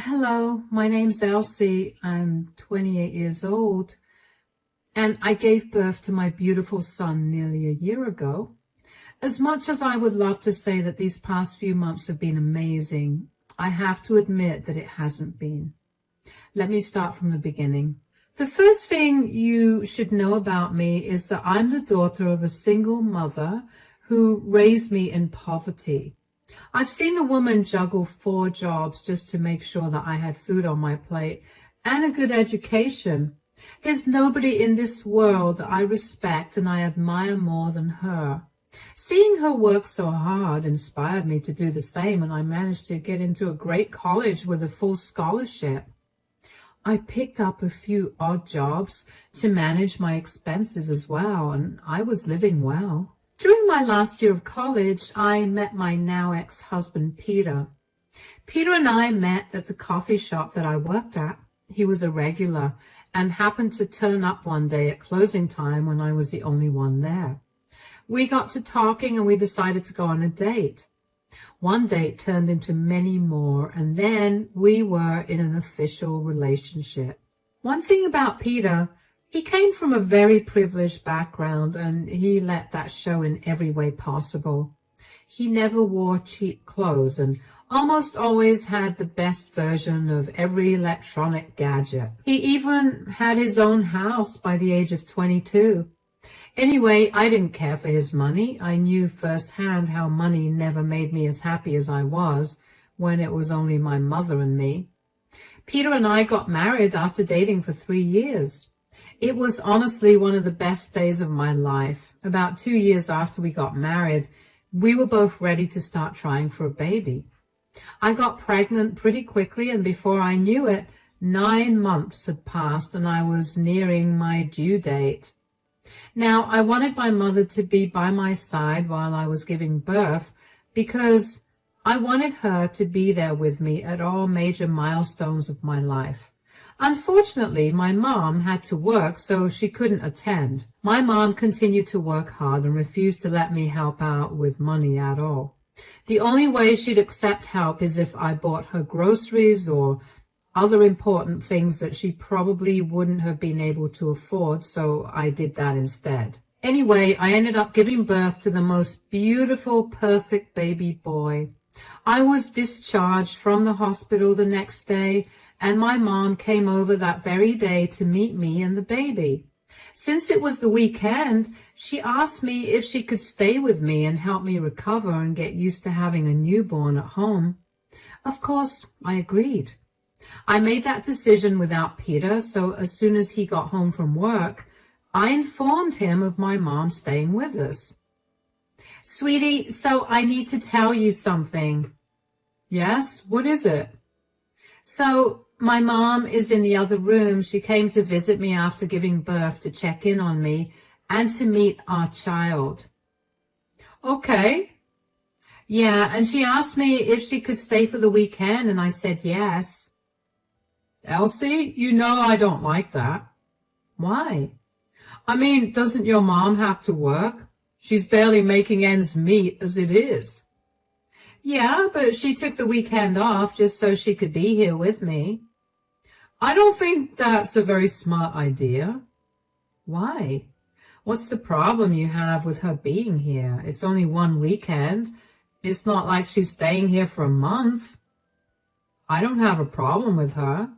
Hello, my name's Elsie. I'm 28 years old, and I gave birth to my beautiful son nearly a year ago. As much as I would love to say that these past few months have been amazing, I have to admit that it hasn't been. Let me start from the beginning. The first thing you should know about me is that I'm the daughter of a single mother who raised me in poverty. I've seen a woman juggle 4 jobs just to make sure that I had food on my plate and a good education. There's nobody in this world that I respect and I admire more than her. Seeing her work so hard inspired me to do the same, and I managed to get into a great college with a full scholarship. I picked up a few odd jobs to manage my expenses as well, and I was living well. During my last year of college, I met my now ex-husband, Peter. Peter and I met at the coffee shop that I worked at. He was a regular and happened to turn up one day at closing time when I was the only one there. We got to talking and we decided to go on a date. One date turned into many more, and then we were in an official relationship. One thing about Peter, he came from a very privileged background, and he let that show in every way possible. He never wore cheap clothes and almost always had the best version of every electronic gadget. He even had his own house by the age of 22. Anyway, I didn't care for his money. I knew firsthand how money never made me as happy as I was when it was only my mother and me. Peter and I got married after dating for 3 years. It was honestly one of the best days of my life. About 2 years after we got married, we were both ready to start trying for a baby. I got pregnant pretty quickly, and before I knew it, 9 months had passed and I was nearing my due date. Now, I wanted my mother to be by my side while I was giving birth because I wanted her to be there with me at all major milestones of my life. Unfortunately, my mom had to work, so she couldn't attend. My mom continued to work hard and refused to let me help out with money at all. The only way she'd accept help is if I bought her groceries or other important things that she probably wouldn't have been able to afford, so I did that instead. Anyway, I ended up giving birth to the most beautiful, perfect baby boy. I was discharged from the hospital the next day, and my mom came over that very day to meet me and the baby. Since it was the weekend, she asked me if she could stay with me and help me recover and get used to having a newborn at home. Of course, I agreed. I made that decision without Peter, so as soon as he got home from work, I informed him of my mom staying with us. Sweetie, so I need to tell you something. Yes, what is it? So my mom is in the other room. She came to visit me after giving birth to check in on me and to meet our child. Okay. Yeah, and she asked me if she could stay for the weekend, and I said yes. Elsie, you know I don't like that. Why? I mean, doesn't your mom have to work? She's barely making ends meet as it is. Yeah, but she took the weekend off just so she could be here with me. I don't think that's a very smart idea. Why? What's the problem you have with her being here? It's only one weekend. It's not like she's staying here for a month. I don't have a problem with her.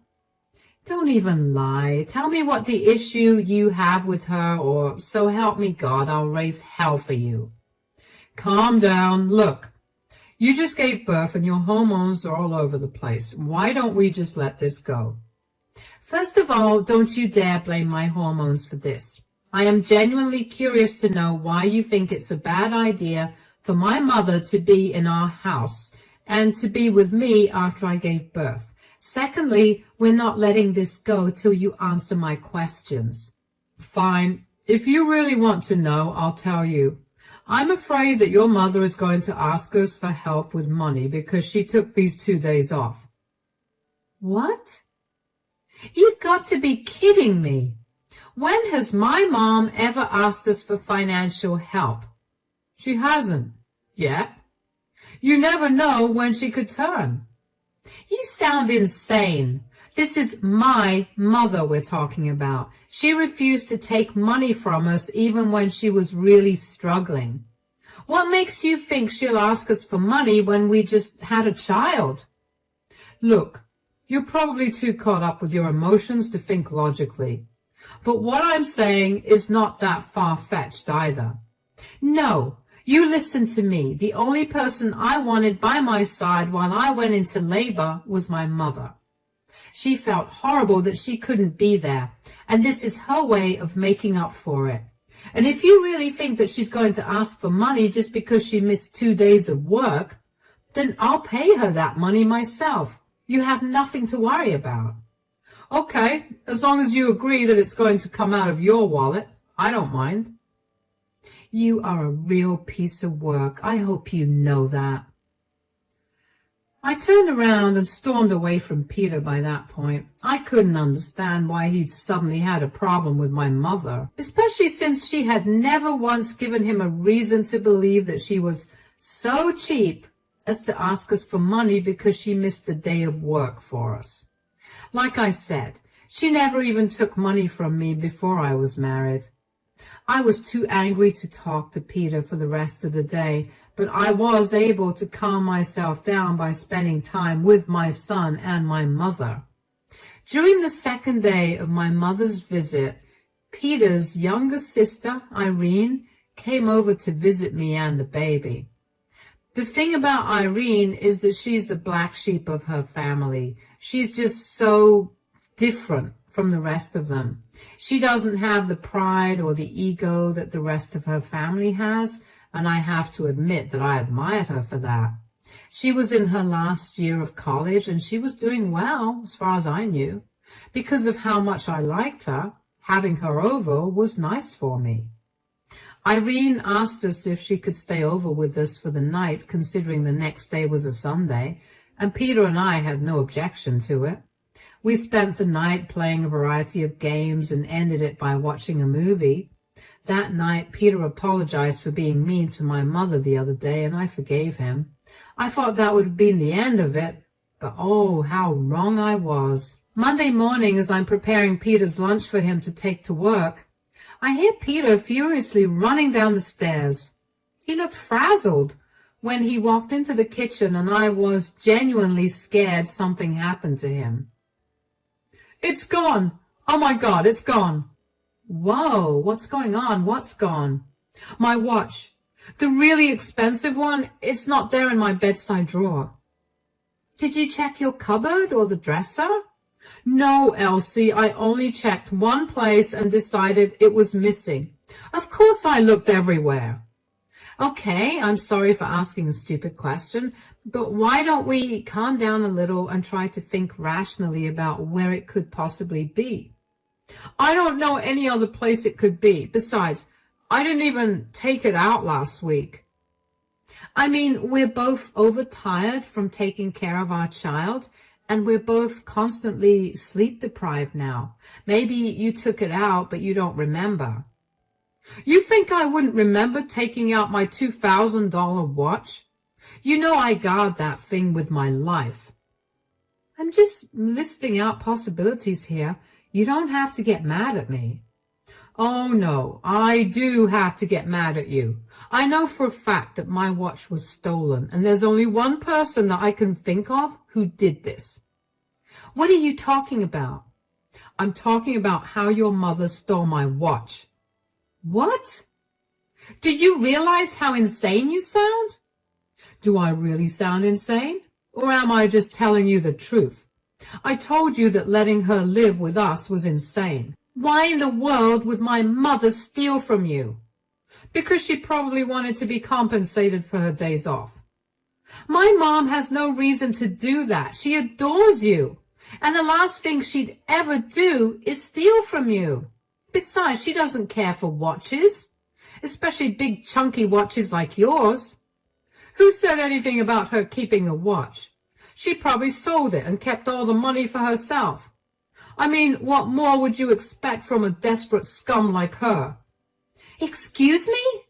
Don't even lie. Tell me what the issue you have with her, or so help me God, I'll raise hell for you. Calm down. Look, you just gave birth and your hormones are all over the place. Why don't we just let this go? First of all, don't you dare blame my hormones for this. I am genuinely curious to know why you think it's a bad idea for my mother to be in our house and to be with me after I gave birth. Secondly, we're not letting this go till you answer my questions. Fine. If you really want to know, I'll tell you. I'm afraid that your mother is going to ask us for help with money because she took these 2 days off. What? You've got to be kidding me. When has my mom ever asked us for financial help? She hasn't yet. You never know when she could turn. You sound insane. This is my mother we're talking about. She refused to take money from us even when she was really struggling. What makes you think she'll ask us for money when we just had a child? Look, you're probably too caught up with your emotions to think logically. But what I'm saying is not that far-fetched either. No, you listen to me. The only person I wanted by my side while I went into labor was my mother. She felt horrible that she couldn't be there, and this is her way of making up for it. And if you really think that she's going to ask for money just because she missed 2 days of work, then I'll pay her that money myself. You have nothing to worry about. Okay, as long as you agree that it's going to come out of your wallet, I don't mind. You are a real piece of work. I hope you know that. I turned around and stormed away from Peter by that point. I couldn't understand why he'd suddenly had a problem with my mother, especially since she had never once given him a reason to believe that she was so cheap as to ask us for money because she missed a day of work for us. Like I said, she never even took money from me before I was married. I was too angry to talk to Peter for the rest of the day, but I was able to calm myself down by spending time with my son and my mother. During the second day of my mother's visit, Peter's younger sister, Irene, came over to visit me and the baby. The thing about Irene is that she's the black sheep of her family. She's just so different from the rest of them. She doesn't have the pride or the ego that the rest of her family has, and I have to admit that I admired her for that. She was in her last year of college, and she was doing well, as far as I knew. Because of how much I liked her, having her over was nice for me. Irene asked us if she could stay over with us for the night, considering the next day was a Sunday, and Peter and I had no objection to it. We spent the night playing a variety of games and ended it by watching a movie. That night, Peter apologized for being mean to my mother the other day, and I forgave him. I thought that would have been the end of it, but oh, how wrong I was. Monday morning, as I'm preparing Peter's lunch for him to take to work, I hear Peter furiously running down the stairs. He looked frazzled when he walked into the kitchen, and I was genuinely scared something happened to him. It's gone! Oh my God, it's gone! Whoa, what's going on? What's gone? My watch. The really expensive one, it's not there in my bedside drawer. Did you check your cupboard or the dresser? No, Elsie, I only checked one place and decided it was missing. Of course I looked everywhere. Okay, I'm sorry for asking a stupid question, but why don't we calm down a little and try to think rationally about where it could possibly be? I don't know any other place it could be. Besides, I didn't even take it out last week. I mean, we're both overtired from taking care of our child, and we're both constantly sleep-deprived now. Maybe you took it out, but you don't remember. You think I wouldn't remember taking out my $2,000 watch? You know I guard that thing with my life. I'm just listing out possibilities here. You don't have to get mad at me. Oh, no, I do have to get mad at you. I know for a fact that my watch was stolen, and there's only one person that I can think of who did this. What are you talking about? I'm talking about how your mother stole my watch. What? Do you realize how insane you sound? Do I really sound insane? Or am I just telling you the truth? I told you that letting her live with us was insane. Why in the world would my mother steal from you? Because she probably wanted to be compensated for her days off. My mom has no reason to do that. She adores you. And the last thing she'd ever do is steal from you. Besides, she doesn't care for watches, especially big chunky watches like yours. Who said anything about her keeping the watch? She probably sold it and kept all the money for herself. I mean, what more would you expect from a desperate scum like her? Excuse me?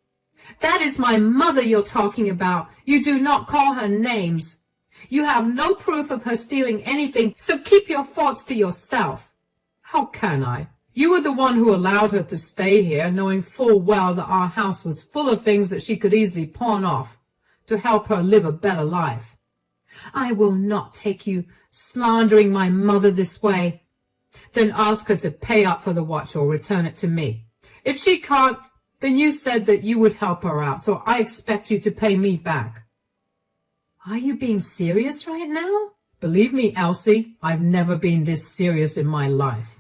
That is my mother you're talking about. You do not call her names. You have no proof of her stealing anything, so keep your thoughts to yourself. How can I? You were the one who allowed her to stay here, knowing full well that our house was full of things that she could easily pawn off to help her live a better life. I will not take you slandering my mother this way. Then ask her to pay up for the watch or return it to me. If she can't, then you said that you would help her out, so I expect you to pay me back. Are you being serious right now? Believe me, Elsie, I've never been this serious in my life.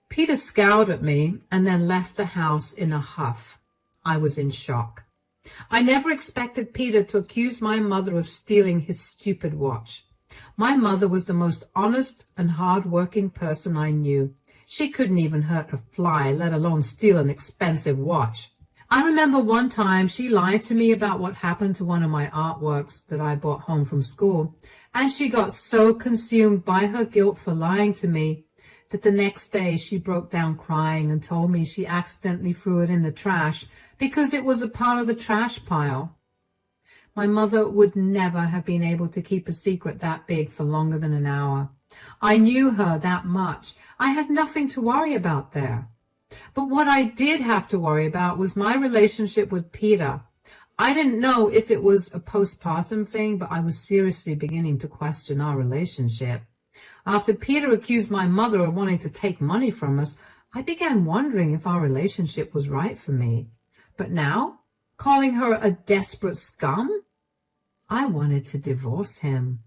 Peter scowled at me and then left the house in a huff. I was in shock. I never expected Peter to accuse my mother of stealing his stupid watch. My mother was the most honest and hard-working person I knew. She couldn't even hurt a fly, let alone steal an expensive watch. I remember one time she lied to me about what happened to one of my artworks that I brought home from school, and she got so consumed by her guilt for lying to me that the next day she broke down crying and told me she accidentally threw it in the trash because it was a part of the trash pile. My mother would never have been able to keep a secret that big for longer than an hour. I knew her that much. I had nothing to worry about there. But what I did have to worry about was my relationship with Peter. I didn't know if it was a postpartum thing, but I was seriously beginning to question our relationship. After Peter accused my mother of wanting to take money from us, I began wondering if our relationship was right for me. But now, calling her a desperate scum, I wanted to divorce him.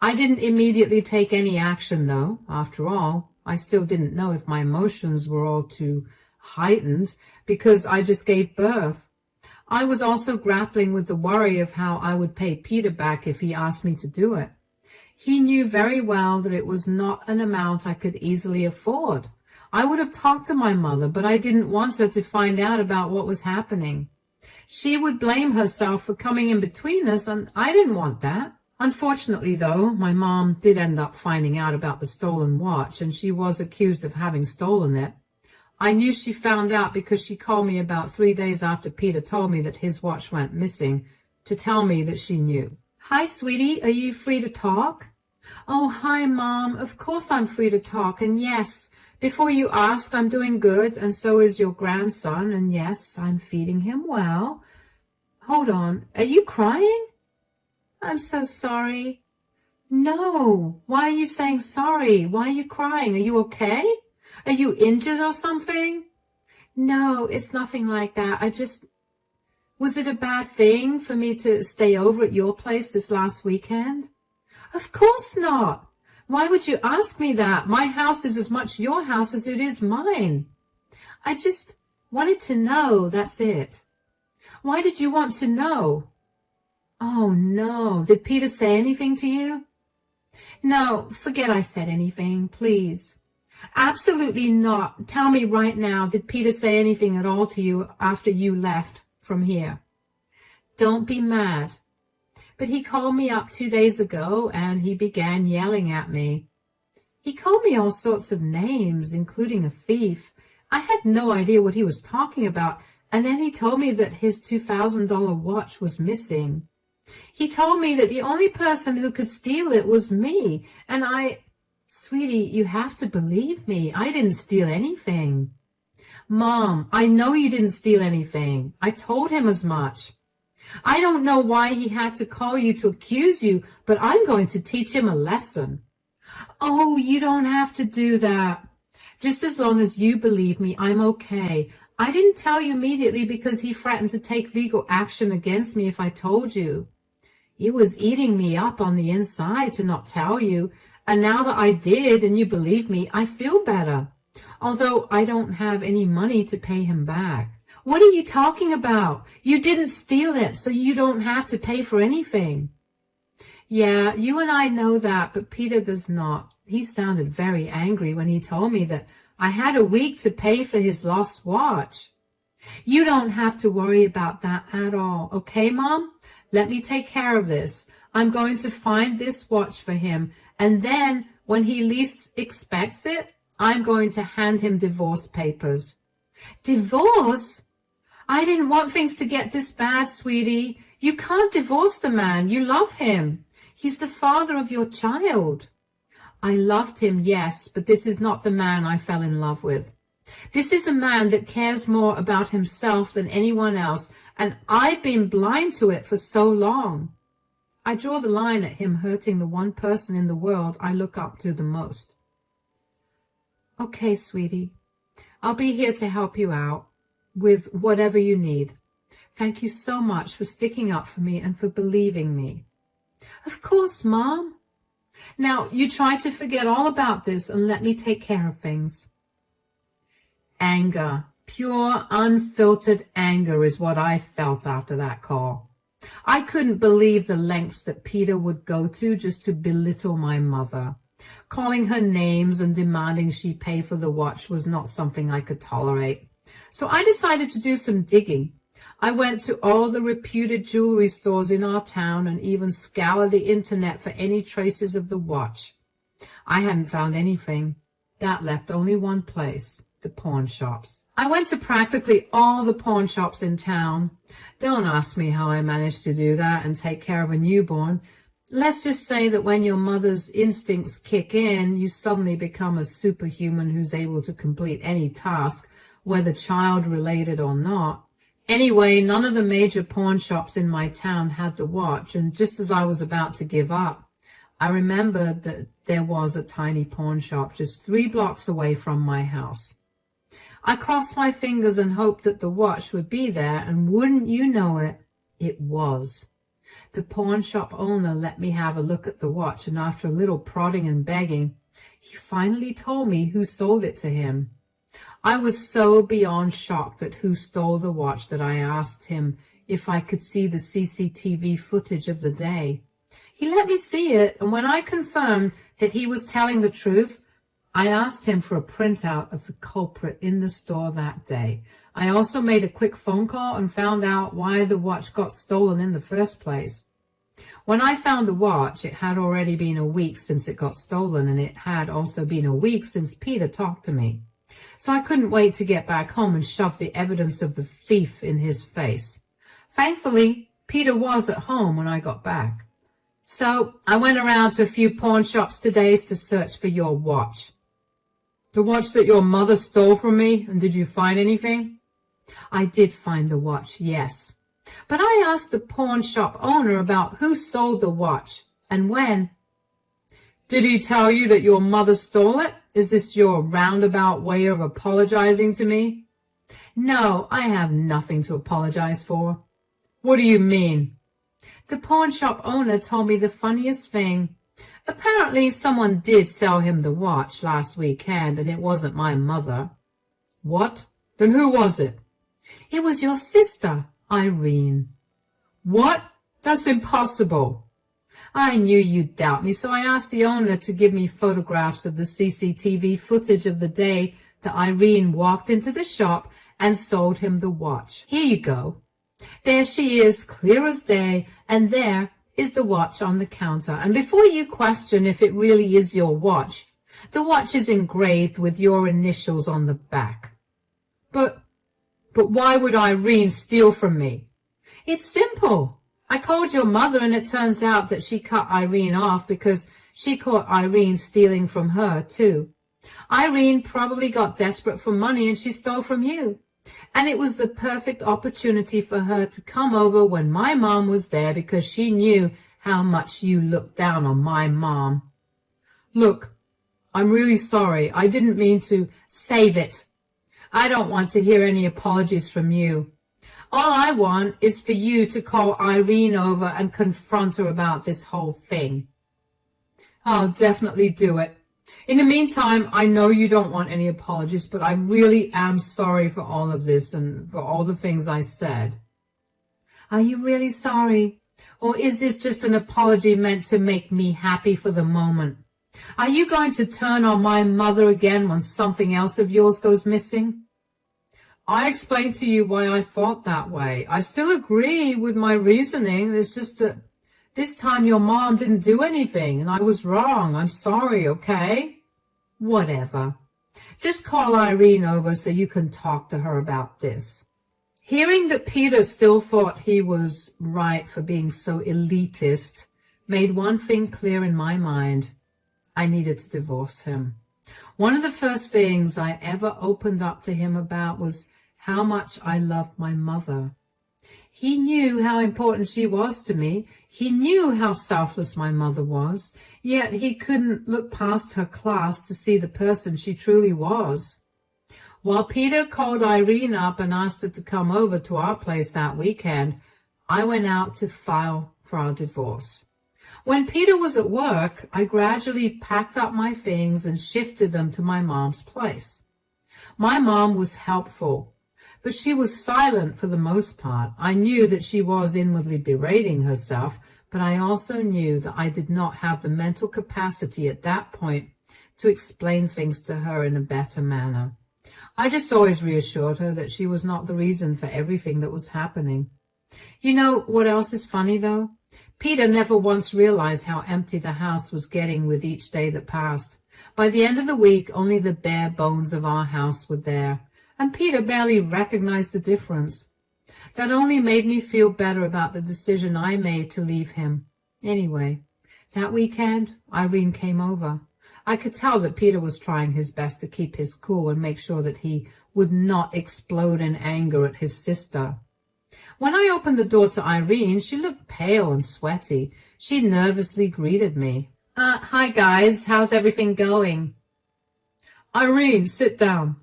I didn't immediately take any action, though. After all, I still didn't know if my emotions were all too heightened because I just gave birth. I was also grappling with the worry of how I would pay Peter back if he asked me to do it. He knew very well that it was not an amount I could easily afford. I would have talked to my mother, but I didn't want her to find out about what was happening. She would blame herself for coming in between us, and I didn't want that. Unfortunately, though, my mom did end up finding out about the stolen watch, and she was accused of having stolen it. I knew she found out because she called me about 3 days after Peter told me that his watch went missing to tell me that she knew. Hi, sweetie, are you free to talk? Oh, hi, Mom. Of course I'm free to talk, and yes, before you ask, I'm doing good, and so is your grandson, and yes, I'm feeding him well. Hold on, are you crying? I'm so sorry. No, why are you saying sorry? Why are you crying? Are you okay? Are you injured or something? No, it's nothing like that. Was it a bad thing for me to stay over at your place this last weekend? Of course not. Why would you ask me that? My house is as much your house as it is mine. I just wanted to know, that's it. Why did you want to know? Oh, no. Did Peter say anything to you? No, forget I said anything, please. Absolutely not. Tell me right now, did Peter say anything at all to you after you left from here? Don't be mad. But he called me up 2 days ago, and he began yelling at me. He called me all sorts of names, including a thief. I had no idea what he was talking about, and then he told me that his $2,000 watch was missing. He told me that the only person who could steal it was me, and Sweetie, you have to believe me. I didn't steal anything. Mom, I know you didn't steal anything. I told him as much. I don't know why he had to call you to accuse you, but I'm going to teach him a lesson. Oh, you don't have to do that. Just as long as you believe me, I'm okay. I didn't tell you immediately because he threatened to take legal action against me if I told you. It was eating me up on the inside to not tell you, and now that I did and you believe me, I feel better, although I don't have any money to pay him back. What are you talking about? You didn't steal it, so you don't have to pay for anything. Yeah, you and I know that, but Peter does not. He sounded very angry when he told me that I had a week to pay for his lost watch. You don't have to worry about that at all, okay, Mom? Let me take care of this. I'm going to find this watch for him, and then when he least expects it, I'm going to hand him divorce papers. Divorce? I didn't want things to get this bad, sweetie. You can't divorce the man. You love him. He's the father of your child. I loved him, yes, but this is not the man I fell in love with. This is a man that cares more about himself than anyone else, and I've been blind to it for so long. I draw the line at him hurting the one person in the world I look up to the most. Okay, sweetie, I'll be here to help you out with whatever you need. Thank you so much for sticking up for me and for believing me. Of course, Mom. Now, you try to forget all about this and let me take care of things. Anger, pure, unfiltered anger is what I felt after that call. I couldn't believe the lengths that Peter would go to just to belittle my mother. Calling her names and demanding she pay for the watch was not something I could tolerate. So I decided to do some digging. I went to all the reputed jewelry stores in our town and even scoured the internet for any traces of the watch. I hadn't found anything. That left only one place, the pawn shops. I went to practically all the pawn shops in town. Don't ask me how I managed to do that and take care of a newborn. Let's just say that when your mother's instincts kick in, you suddenly become a superhuman who's able to complete any task, whether child-related or not. Anyway, none of the major pawn shops in my town had the watch, and just as I was about to give up, I remembered that there was a tiny pawn shop just 3 blocks away from my house. I crossed my fingers and hoped that the watch would be there, and wouldn't you know it, it was. The pawn shop owner let me have a look at the watch, and after a little prodding and begging, he finally told me who sold it to him. I was so beyond shocked at who stole the watch that I asked him if I could see the CCTV footage of the day. He let me see it, and when I confirmed that he was telling the truth, I asked him for a printout of the culprit in the store that day. I also made a quick phone call and found out why the watch got stolen in the first place. When I found the watch, it had already been a week since it got stolen, and it had also been a week since Peter talked to me. So I couldn't wait to get back home and shove the evidence of the thief in his face. Thankfully, Peter was at home when I got back. So I went around to a few pawn shops today to search for your watch. The watch that your mother stole from me, and did you find anything? I did find the watch, yes. But I asked the pawn shop owner about who sold the watch and when. Did he tell you that your mother stole it? Is this your roundabout way of apologizing to me? No, I have nothing to apologize for. What do you mean? The pawn shop owner told me the funniest thing. Apparently someone did sell him the watch last weekend, and it wasn't my mother. What? Then who was it? It was your sister, Irene. What? That's impossible. I knew you'd doubt me, so I asked the owner to give me photographs of the CCTV footage of the day that Irene walked into the shop and sold him the watch. Here you go. There she is, clear as day, and there is the watch on the counter. And before you question if it really is your watch, the watch is engraved with your initials on the back. But why would Irene steal from me? It's simple. I called your mother, and it turns out that she cut Irene off because she caught Irene stealing from her, too. Irene probably got desperate for money, and she stole from you. And it was the perfect opportunity for her to come over when my mom was there because she knew how much you looked down on my mom. Look, I'm really sorry. I didn't mean to. Save it. I don't want to hear any apologies from you. All I want is for you to call Irene over and confront her about this whole thing. I'll definitely do it. In the meantime, I know you don't want any apologies, but I really am sorry for all of this and for all the things I said. Are you really sorry? Or is this just an apology meant to make me happy for the moment? Are you going to turn on my mother again when something else of yours goes missing? I explained to you why I thought that way. I still agree with my reasoning. It's just that this time your mom didn't do anything, and I was wrong. I'm sorry, okay? Whatever. Just call Irene over so you can talk to her about this. Hearing that Peter still thought he was right for being so elitist made one thing clear in my mind. I needed to divorce him. One of the first things I ever opened up to him about was how much I loved my mother. He knew how important she was to me. He knew how selfless my mother was, yet he couldn't look past her class to see the person she truly was. While Peter called Irene up and asked her to come over to our place that weekend, I went out to file for our divorce. When Peter was at work, I gradually packed up my things and shifted them to my mom's place. My mom was helpful, but she was silent for the most part. I knew that she was inwardly berating herself, but I also knew that I did not have the mental capacity at that point to explain things to her in a better manner. I just always reassured her that she was not the reason for everything that was happening. You know what else is funny, though? Peter never once realized how empty the house was getting with each day that passed. By the end of the week, only the bare bones of our house were there, and Peter barely recognized the difference. That only made me feel better about the decision I made to leave him. Anyway, that weekend, Irene came over. I could tell that Peter was trying his best to keep his cool and make sure that he would not explode in anger at his sister. When I opened the door to Irene, she looked pale and sweaty. She nervously greeted me. Hi guys, how's everything going? Irene, sit down.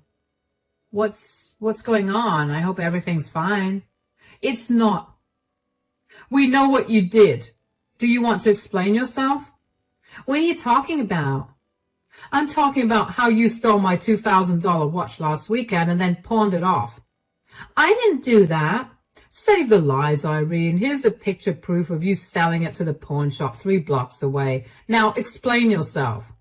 What's going on? I hope everything's fine. It's not. We know what you did. Do you want to explain yourself? What are you talking about? I'm talking about how you stole my $2,000 watch last weekend and then pawned it off. I didn't do that. Save the lies, Irene. Here's the picture proof of you selling it to the pawn shop 3 blocks away. Now explain yourself.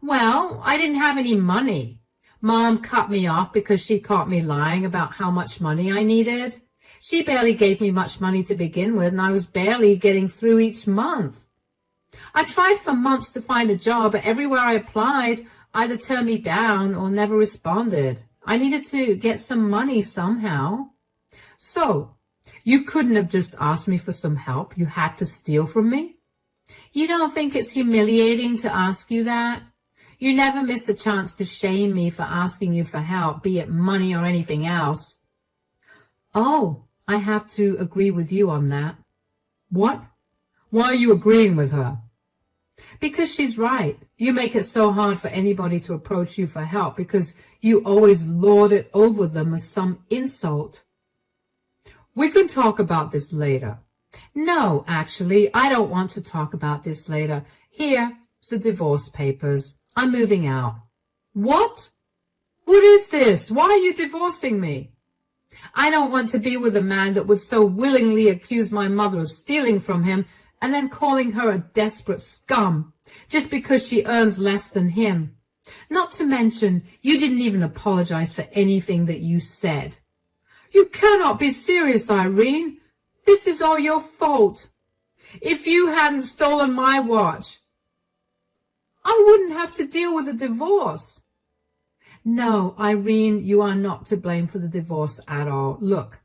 Well, I didn't have any money. Mom cut me off because she caught me lying about how much money I needed. She barely gave me much money to begin with, and I was barely getting through each month. I tried for months to find a job, but everywhere I applied either turned me down or never responded. I needed to get some money somehow. So, you couldn't have just asked me for some help. You had to steal from me? You don't think it's humiliating to ask you that? You never miss a chance to shame me for asking you for help, be it money or anything else. Oh, I have to agree with you on that. What? Why are you agreeing with her? Because she's right. You make it so hard for anybody to approach you for help because you always lord it over them as some insult. We can talk about this later. No, actually, I don't want to talk about this later. Here's the divorce papers. I'm moving out. What? What is this? Why are you divorcing me? I don't want to be with a man that would so willingly accuse my mother of stealing from him and then calling her a desperate scum just because she earns less than him. Not to mention, you didn't even apologize for anything that you said. You cannot be serious, Irene. This is all your fault. If you hadn't stolen my watch, I wouldn't have to deal with a divorce. No, Irene, you are not to blame for the divorce at all. Look,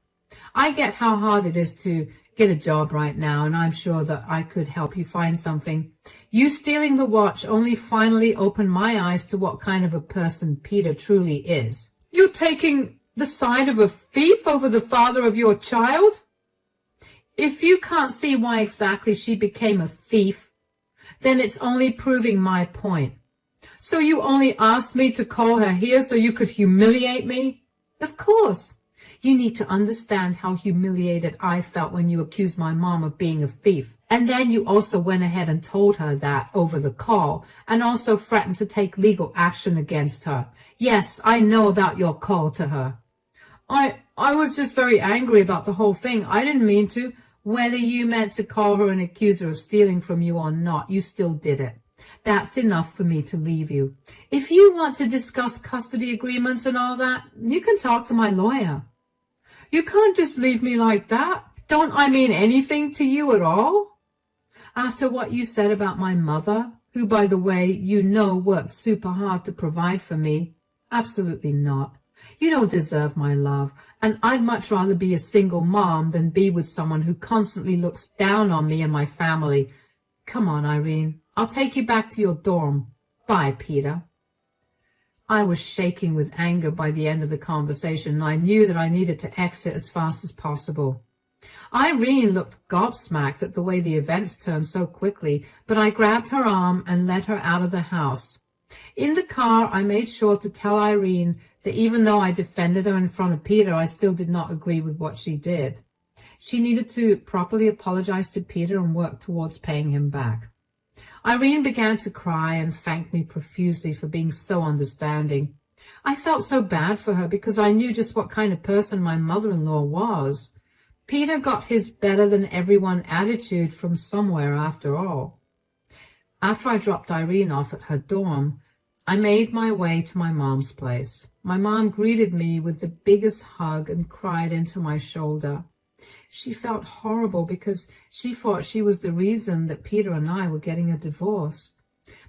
I get how hard it is to get a job right now, and I'm sure that I could help you find something. You stealing the watch only finally opened my eyes to what kind of a person Peter truly is. You're taking the side of a thief over the father of your child? If you can't see why exactly she became a thief, then it's only proving my point. So you only asked me to call her here so you could humiliate me? Of course. You need to understand how humiliated I felt when you accused my mom of being a thief. And then you also went ahead and told her that over the call, and also threatened to take legal action against her. Yes, I know about your call to her. I was just very angry about the whole thing. I didn't mean to. Whether you meant to call her and accuse her of stealing from you or not, you still did it. That's enough for me to leave you. If you want to discuss custody agreements and all that, you can talk to my lawyer. You can't just leave me like that. Don't I mean anything to you at all? After what you said about my mother, who, by the way, you know worked super hard to provide for me, absolutely not. You don't deserve my love, and I'd much rather be a single mom than be with someone who constantly looks down on me and my family. Come on, Irene. I'll take you back to your dorm. Bye, Peter. I was shaking with anger by the end of the conversation, and I knew that I needed to exit as fast as possible. Irene looked gobsmacked at the way the events turned so quickly, but I grabbed her arm and led her out of the house. In the car, I made sure to tell Irene that even though I defended her in front of Peter, I still did not agree with what she did. She needed to properly apologize to Peter and work towards paying him back. Irene began to cry and thanked me profusely for being so understanding. I felt so bad for her because I knew just what kind of person my mother-in-law was. Peter got his better-than-everyone attitude from somewhere after all. After I dropped Irene off at her dorm, I made my way to my mom's place. My mom greeted me with the biggest hug and cried into my shoulder. She felt horrible because she thought she was the reason that Peter and I were getting a divorce.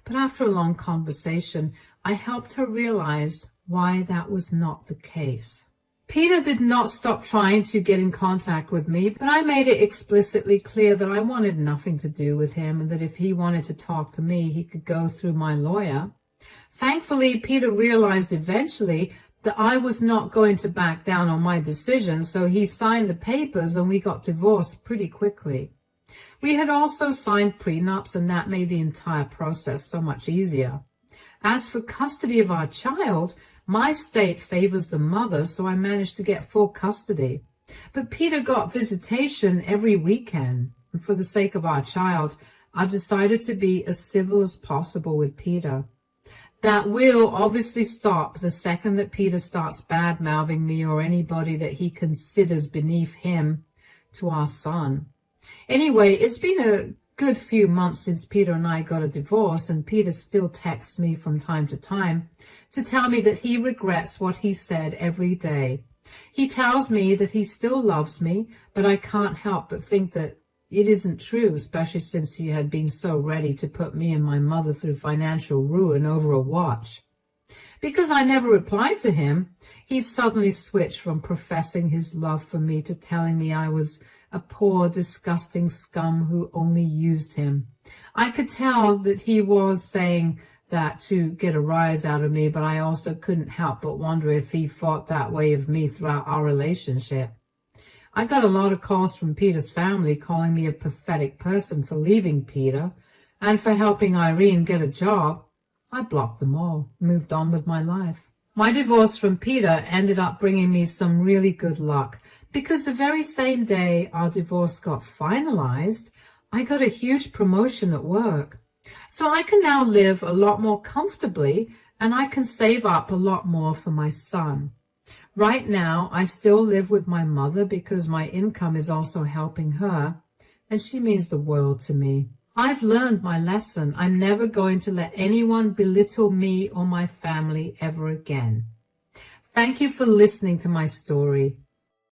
But after a long conversation, I helped her realize why that was not the case. Peter did not stop trying to get in contact with me, but I made it explicitly clear that I wanted nothing to do with him and that if he wanted to talk to me, he could go through my lawyer. Thankfully, Peter realized eventually that I was not going to back down on my decision, so he signed the papers and we got divorced pretty quickly. We had also signed prenups, and that made the entire process so much easier. As for custody of our child, my state favors the mother, so I managed to get full custody. But Peter got visitation every weekend, and for the sake of our child, I decided to be as civil as possible with Peter. That will obviously stop the second that Peter starts bad-mouthing me or anybody that he considers beneath him to our son. Anyway, it's been a good few months since Peter and I got a divorce, and Peter still texts me from time to time to tell me that he regrets what he said every day. He tells me that he still loves me, but I can't help but think that it isn't true, especially since he had been so ready to put me and my mother through financial ruin over a watch. Because I never replied to him, he suddenly switched from professing his love for me to telling me I was a poor, disgusting scum who only used him. I could tell that he was saying that to get a rise out of me, but I also couldn't help but wonder if he thought that way of me throughout our relationship. I got a lot of calls from Peter's family calling me a pathetic person for leaving Peter and for helping Irene get a job. I blocked them all, moved on with my life. My divorce from Peter ended up bringing me some really good luck because the very same day our divorce got finalized, I got a huge promotion at work. So I can now live a lot more comfortably and I can save up a lot more for my son. Right now, I still live with my mother because my income is also helping her, and she means the world to me. I've learned my lesson. I'm never going to let anyone belittle me or my family ever again. Thank you for listening to my story.